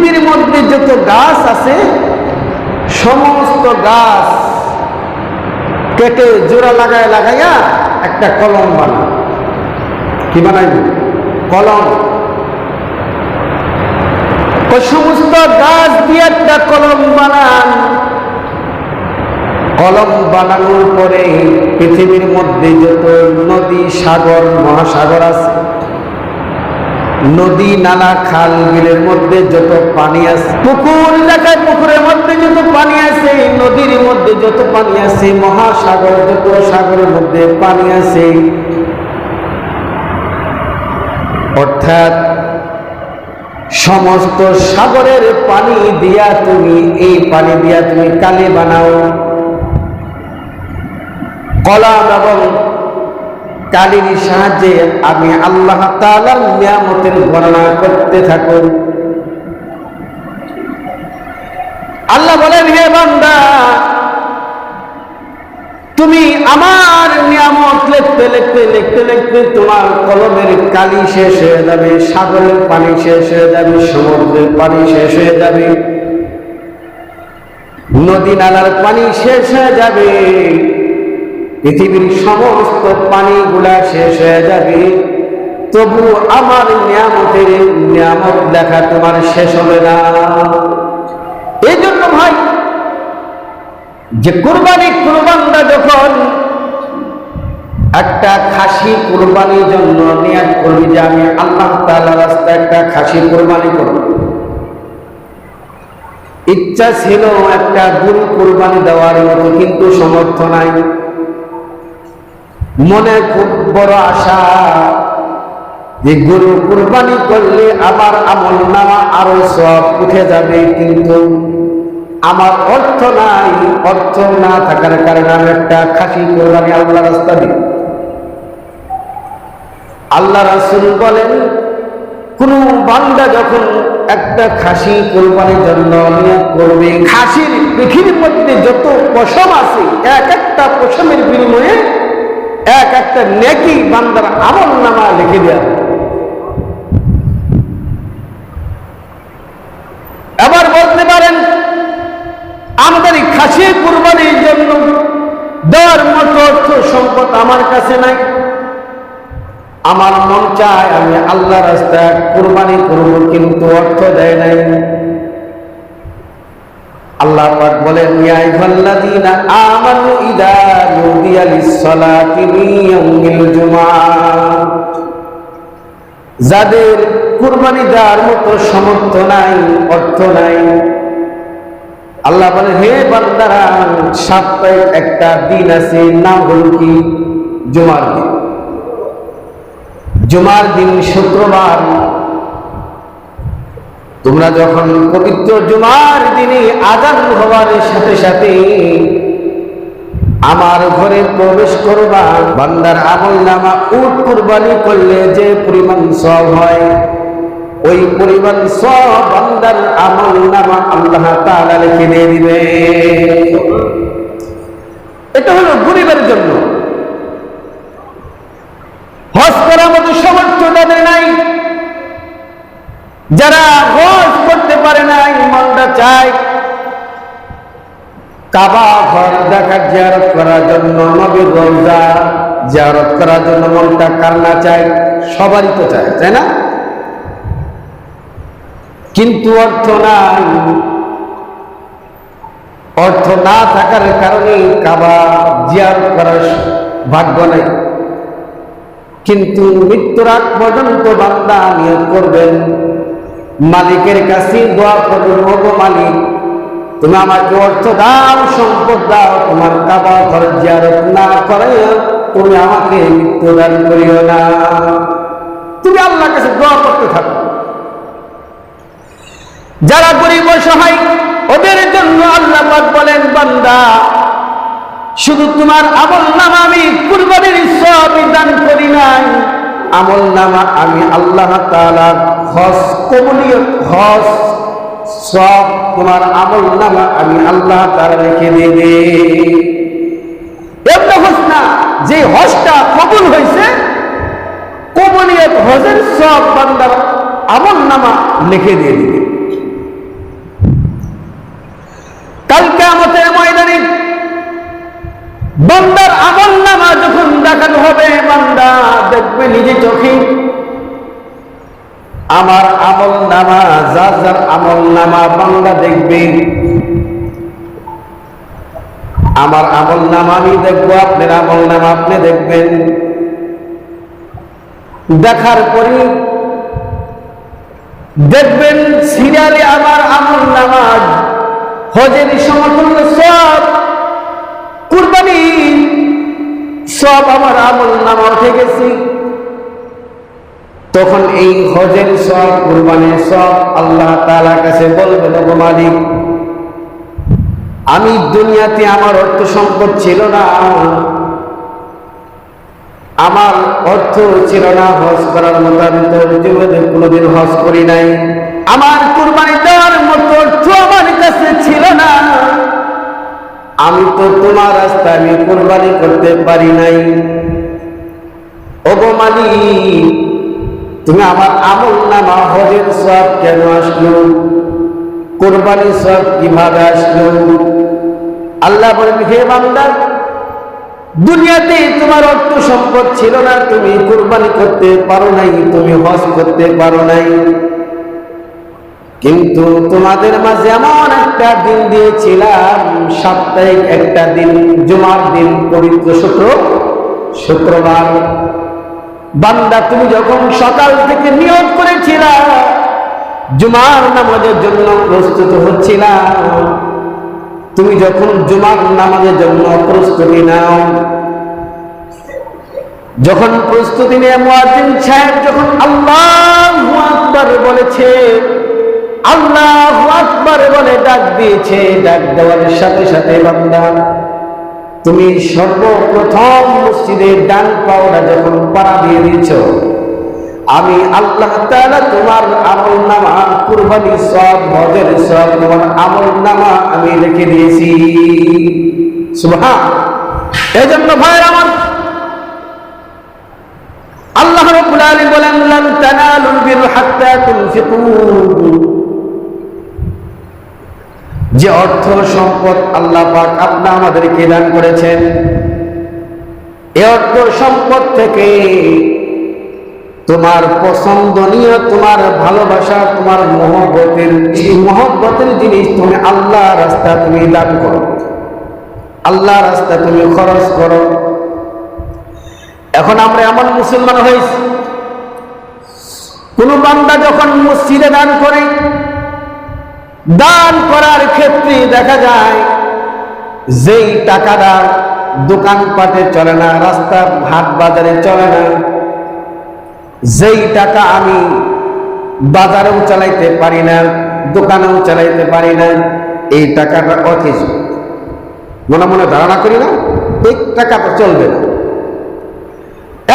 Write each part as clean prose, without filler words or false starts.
পৃথিবীর মধ্যে যত গাছ আছে সমস্ত গাছ কেটে জোড়া লাগাইয়া একটা কলম বানায়। কি বানাইব? কলম। ওই সমস্ত গাছ দিয়ে একটা কলম বানান। কলম বানানোর পরে পৃথিবীর মধ্যে যত নদী, সাগর, মহাসাগর আছে, নদী, নালা, খাল, বিলের মধ্যে যত পানি আছে, পুকুর এলাকায় পুকুরের মধ্যে যত পানি আছে, নদীর মধ্যে যত পানি আছে, মহাসাগর যত সাগরের মধ্যে পানি আছে, অর্থাৎ সমস্ত সাগরের পানি দিয়া তুমি, এই পানি দিয়া তুমি কালি বানাও। কলম এবং কালির সাহায্যে আমি আল্লাহ তাআলার নিয়ামতের বর্ণনা করতে থাকো। আল্লাহ বলেন, হে বান্দা, তুমি আমার নিয়ামত লিখতে লিখতে লিখতে লিখতে তোমার কলমের কালি শেষ হয়ে যাবে, সাগরের পানি শেষ হয়ে যাবে, সমুদ্রের পানি শেষ হয়ে যাবে, নদী নালার পানি শেষ হয়ে যাবে, পৃথিবীর সমস্ত পানিগুলা শেষ হয়ে যাবে, তবু আমার নিয়ামত লেখা তোমার শেষ হবে না। এই জন্য ভাই, যে কুরবানটা যখন একটা খাসি কুরবানির জন্য নিয়ত করবি যে আমি আল্লাহ তাআলার রাস্তায় একটা খাসি কুরবানি করব, ইচ্ছা ছিল একটা গরু কুরবানি দেওয়ার মতো, কিন্তু সামর্থ্য নাই, মনে খুব বড় আশা যে গরু কুরবানি করলে আমার আমলনামা আরো সওয়াব উঠে যাবে, কিন্তু আমার অর্থ নাই, অর্থ না থাকার কারণে আমি একটা খাসি কুরবানি আল্লাহর রাস্তা দিই। আল্লাহ রাসূল বলেন, কোন বান্দা যখন একটা খাসি কুরবানির জন্য নিয়ত করবে, খাসির পিঠির মধ্যে যত পশম আছে, এক একটা পশমের বিনিময়ে এক একটা নেকি বান্দার আমলনামা লিখে দেয়া। এবার বলতে পারেন, আমাদের এই খাসি কুরবানির জন্য দেওয়ার মতো অর্থ সম্পদ আমার কাছে নাই, আমার মন চায় আমি আল্লাহর রাস্তায় কুরবানি করব, কিন্তু অর্থ দেয় নাই। আল্লাহ পাক বলেন, ইয়া আইয়ুহাল্লাযীনা আমানু ইযা নুদিয়া লিস-সালাতি মিন ইয়াউমিল জুমআহ, যাদের কুরবানি দেওয়ার মতো সামর্থ্য নাই, অর্থ নাই, আল্লাহ বলেন, হে বান্দারা, সপ্তাহে একটা দিন আছে, নাম হলো কি? জুমার দিন। জুমার দিন শুক্রবার, তোমরা যখন পবিত্র জুমার দিনে আযান হওয়ার সাথে সাথে আমার ঘরে প্রবেশ করবা, বান্দার আমলনামা উট কুরবানি করলে যে পরিমাণ সওয়াব হয়, ওই পরিমাণ সওয়াব বান্দার আমলনামা আল্লাহ তাআলা লিখে দিয়ে দিবে। এটা হলো গরিবের জন্য। হজ করার মতো সামর্থ্য তাদের নাই, যারা হজ করতে পারে নাই, মনটা চায় কাবা ঘর দেখার জিয়ারত করার জন্য, নবীর রওজা জিয়ারত করার জন্য মনটা কার না চায়? সবারই তো চায়, তাই না? কিন্তু অর্থ নাই, অর্থ না থাকার কারণে কাবা জিয়ারত করার ভাগ্য নাই। কিন্তু মৃত্যুর আগ পর্যন্ত বান্দা নিয়ত করবেন, মালিকের কাছে দোয়া করবেন, ওগো মালিক, তুমি আমাকে অর্থ দাও, সম্পদ দাও, তোমার কাবা ঘর জিয়ারত না করাইয়া তুমি আমাকে মৃত্যু দান করিও না। তুমি আল্লাহর কাছে দোয়া করতে থাকো। যারা গরিব অসহায়, ওদের জন্য আল্লাহ পাক বলেন, বান্দা, শুধু তোমার আমলনামা আমি কুরবানির সওয়াব দান করি নাই, আমলনামা আমি আল্লাহ তাআলা হজ কবুলিয়ত, হজ সব তোমার আমলনামা আমি আল্লাহ তাআলা লিখে দেবে। এমন হজ না যে হজটা কবুল হয়েছে, কবুলিয়ত হজের সব বান্দার আমলনামা লিখে দিয়ে দিবে। দেখানো হবে, বান্দা দেখবে নিজে চোখে আমার আমল নামা, যার যার আমল নামা বান্দা দেখবে। আমার আমল নামা আমি দেখবো, আপনার আমল নামা আপনি দেখবেন। দেখার পরে দেখবেন সিরিয়ালে আমার আমল নামা হজের সমতুল্য সব, কুরবানি সব আমার আমল নামা উঠে গেছে। তখন এই হজের সব, কুরবানির সব আল্লাহ তাআলার কাছে বলবেন, ওগো মালিক, আমি দুনিয়াতে আমার অর্থ সম্পদ ছিল না, আমার অর্থ ছিল না হজ করার মতো, আমি তো জীবনে কোনোদিন হজ করি নাই, আমার কুরবানি দেওয়ার মতো অর্থ আমার কাছে ছিল না, আমি তো তোমার রাস্তায় আমি কুরবানি করতে পারি নাই। ওগো মালিক, তুমি আমার আমল নামা হজের সব কেন আসলো, কুরবানির সব কিভাবে আসলো? আল্লাহ বলেন, হে বান্দা, দুনিয়াতে তোমার অর্থ সম্পদ ছিল না, তুমি কুরবানি করতে পারো নাই, তুমি হজ করতে পারো নাই, কিন্তু তোমাদের মাঝে এমন একটা দিন দিয়েছিলাম, সাপ্তাহিক একটা দিন, জুমার দিন, পবিত্র শুক্রবার। বান্দা তুমি যখন সকাল থেকে নিয়ত করেছিলা, জুমার নামাজের জন্য প্রস্তুত হচ্ছিলা, তুমি যখন জুমার নামাজের জন্য প্রস্তুতি নাও, যখন প্রস্তুতি নিয়ে মুয়াজ্জিন সাহেব যখন আল্লাহু আকবার বলেছে, আল্লাহু আকবার বলে ডাক দিয়েছে, ডাক দেওয়ার সাথে সাথে বান্দা তুমি সর্বপ্রথম মসজিদের ডান পাওটা যখন পাড়া দিয়ে দিয়েছ, আমি আল্লাহ তাআলা তোমার আমল নামা, কুরবানি সব, হজের সব, তোমার আমল নামা আমি লিখে দিয়েছি। সুবহান। এজন্য ভাইরা আমার, আল্লাহ রাব্বুল আলামিন বলেন, লান তানালুল বিররা হাত্তা তুনফিকু, যে অর্থ সম্পদ আল্লাহ পাক আপনি আমাদেরকে দান করেছেন, এই অর্থ সম্পদ থেকে তোমার পছন্দনীয়, তোমার ভালোবাসা, তোমার মহব্বতের জিনিস তুমি আল্লাহ রাস্তা তুমি দান করো, আল্লাহ রাস্তা তুমি খরচ করো। এখন আমরা এমন মুসলমান হয়েছি, কোন বান্দা যখন মসজিদে দান করে, দান করার ক্ষেত্রে দেখা যায় যেই টাকাটা দোকানপাটে চলে না, রাস্তা হাট বাজারে চলে না, যেই টাকা আমি বাজারেও চালাইতে পারি না, দোকানেও চালাইতে পারি না, এই টাকাটা অথচ মনে মনে ধারণা করি না, এই টাকাটা চলবে না।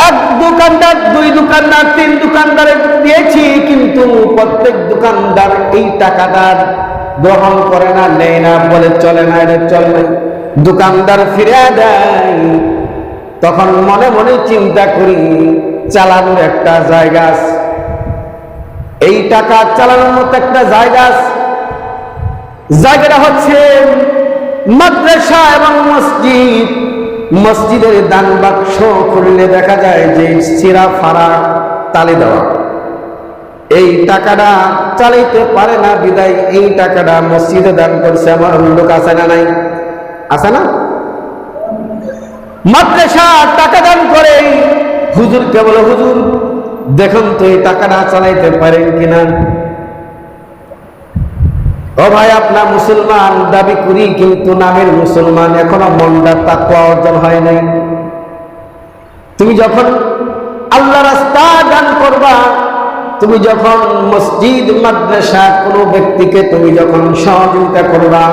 এক দোকানদার, দুই দোকানদার, তিন দোকানদারে দিয়েছি, কিন্তু প্রত্যেক দোকানদার এই টাকাটা গ্রহণ করে না, নেয় না, বলে চলে না, এটা চলে না, দোকানদার ফিরে দেয়। তখন মনে মনে চিন্তা করি, চালানোর একটা জায়গা আছে, এই টাকা চালানোর মতো একটা জায়গা আছে, জায়গাটা হচ্ছে মাদ্রাসা এবং মসজিদ। মসজিদের দান বাক্স খুললে দেখা যায় যে সিরা ফারা তালে দেওয়া, এই টাকাটা চালাইতে পারে না বিদায় এই টাকাটা মসজিদে দান করছে। আমার লোক আছে না নাই? আছে না? মাদ্রাসা টাকা দান করে, হুজুরকে বলে, হুজুর দেখুন তো এই টাকাটা চালাইতে পারেন কিনা। ও ভাই, আপনার মুসলমান দাবি করি, কিন্তু নামের মুসলমান, এখনো মনটা তাকওয়া অর্জন হয় নাই। তুমি যখন আল্লাহ রাস্তা দান করবা, তুমি যখন মসজিদ, মাদ্রাসা, কোনো ব্যক্তিকে তুমি যখন সহযোগিতা করবা,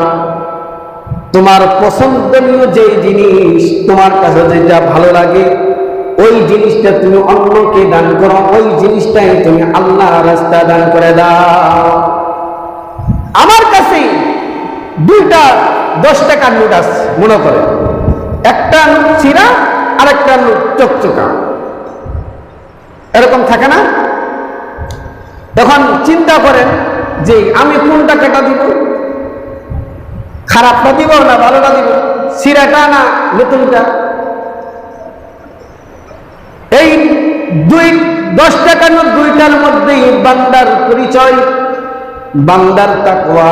তোমার পছন্দনীয় যে জিনিস, তোমার কাছে যেটা ভালো লাগে, ওই জিনিসটা তুমি অন্যকে দান করো, ওই জিনিসটাই তুমি আল্লাহ রাস্তা দান করে দাও। আমার কাছে দুইটা 10 টাকার নোট আছে, মনে করে একটা নোট ছিঁড়া আর একটা নোট চকচকা, এরকম থাকে না? তখন চিন্তা করেন যে আমি কোন টাকাটা দিব, খারাপটা দিব না ভালোটা দিব, ছিঁড়াটা না নতুনটা? 10 টাকা নোট দুইটার মধ্যেই বান্দার পরিচয়, বান্দার তাকওয়া।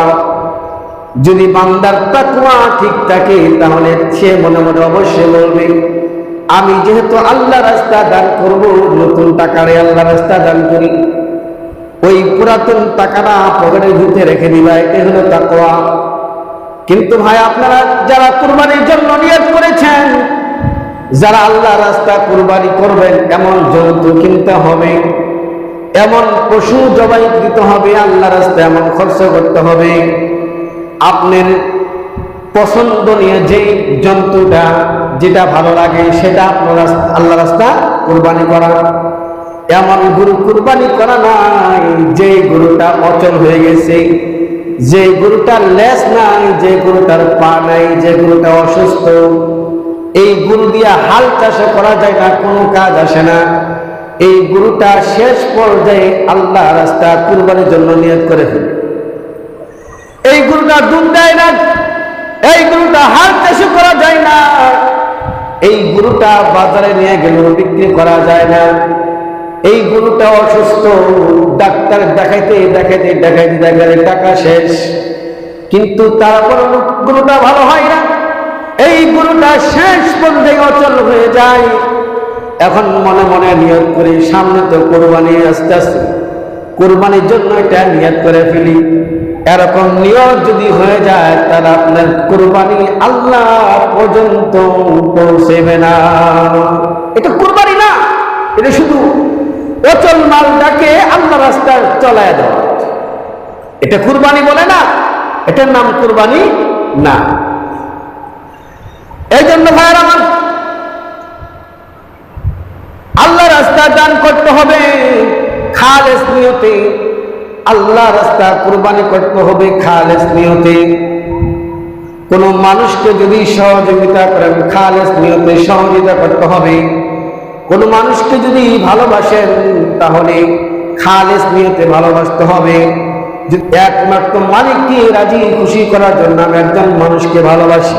যদি বান্দার তাকওয়া ঠিক থাকে তাহলে সে মনে মনে অবশ্যই বলবে, আমি যেহেতু আল্লাহ রাস্তা দান করব, নতুন টাকারে আল্লাহ রাস্তা দান করি, ওই পুরাতন টাকাটা পকেটের ভিতরে রেখে দিবা, এটা হলো তাকওয়া। কিন্তু ভাই, আপনারা যারা কুরবানির জন্য নিয়ত করেছেন, যারা আল্লাহ রাস্তা কুরবানি করবেন, এমন জন্তু কিনতে হবে, এমন পশু জবাই দিতে হবে, আল্লাহ রাস্তায় এমন খরচ করতে হবে, আপনার পছন্দ নিয়ে যেই জন্তুটা যেটা ভালো লাগে সেটা আপনার আল্লাহ রাস্তা কুরবানি করা। এমন গরু কুরবানি করা নাই যে গরুটা অচল হয়ে গেছে, যে গরুটার লেজ নাই, যে গরুটার পা নাই, যে গরুটা অসুস্থ। এই গরু দিয়ে হাল চাষ করা যায় না, কোনো কাজ আসে না। এই গরুটা শেষ পর্যায়ে আল্লাহ রাস্তা কুরবানির জন্য নিয়ত করে ফেলে। এই গরুটা দুধ দেয় না, এই গরুটা হাল চাষ করা যায় না, এই গরুটা বাজারে নিয়ে গেলেও বিক্রি করা যায় না, এই গরুটা অসুস্থ, ডাক্তার দেখাইতে দেখাইতে দেখাইতে দেখাইতে টাকা শেষ, কিন্তু তারপর গরুটা ভালো হয় না। এই গরুটা শেষ পর্যায়ে অচল হয়ে যায়। এখন মনে মনে নিয়ত করি, সামনে তো কোরবানি আসতে আসতে, কোরবানির জন্য এটা নিয়ত করে ফেলি। এরকম নিয়ত যদি হয়ে যায় তাহলে আপনার কোরবানি আল্লাহ পর্যন্ত পৌঁছেবে না। এটা কোরবানি না, এটা শুধু অচল মালটাকে আল্লাহ রাস্তায় চলায় দেওয়া। এটা কুরবানি বলে না, এটার নাম কুরবানি না। এই জন্য ভাইয়ের আমার, আল্লাহ রাস্তা দান করতে হবে খালেস নিয়তে, আল্লাহ রাস্তা কুরবানি করতে হবে খালেস নিয়তে। কোন মানুষকে যদি সহযোগিতা করেন, খালেস নিয়তে সহযোগিতা করতে হবে। কোন মানুষকে যদি ভালোবাসেন তাহলে খালেস নিয়তে ভালোবাসতে হবে। একমাত্র মালিককে রাজি খুশি করার জন্য আমি একজন মানুষকে ভালোবাসি।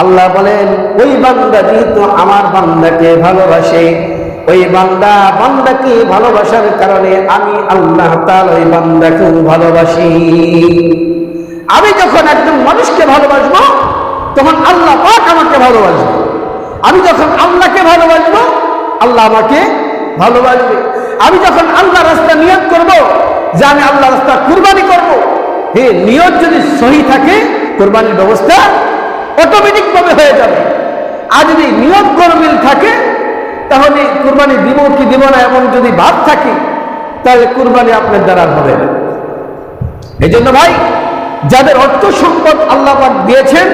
আল্লাহ বলেন, ওই বান্দা যেহেতু আমার বান্দাকে ভালোবাসে, ওই বান্দাকে ভালোবাসার কারণে আমি আল্লাহ তাআলা ওই বান্দাকেও ভালোবাসি। আমি যখন একজন মানুষকে ভালোবাসবো তখন আল্লাহ পাক আমাকে ভালোবাসবে। আমি যখন আল্লাহকে ভালোবাসবো আল্লাহ আমাকে ভালোবাসবে। আমি যখন আল্লাহ রাস্তা নিয়ত করব যে আমি আল্লাহ রাস্তা কুরবানি করব, নিয়ত যদি সহি থাকে কুরবানির ব্যবস্থা অটোমেটিক ভাবে হয়ে যাবে। আর যদি নিয়ত গরমিল থাকে তাহলে কুরবানি দিব কি দিব না এমন যদি ভাব থাকে তাহলে কুরবানি আপনার দ্বারা হবে না। এই জন্য ভাই, যাদের অর্থ সম্পদ আল্লাহ পাক দিয়েছেন,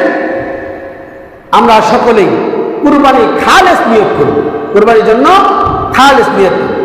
আমরা সকলেই কুরবানি খালেস নিয়ত করব, কুরবানির জন্য খালেস নিয়ত করব।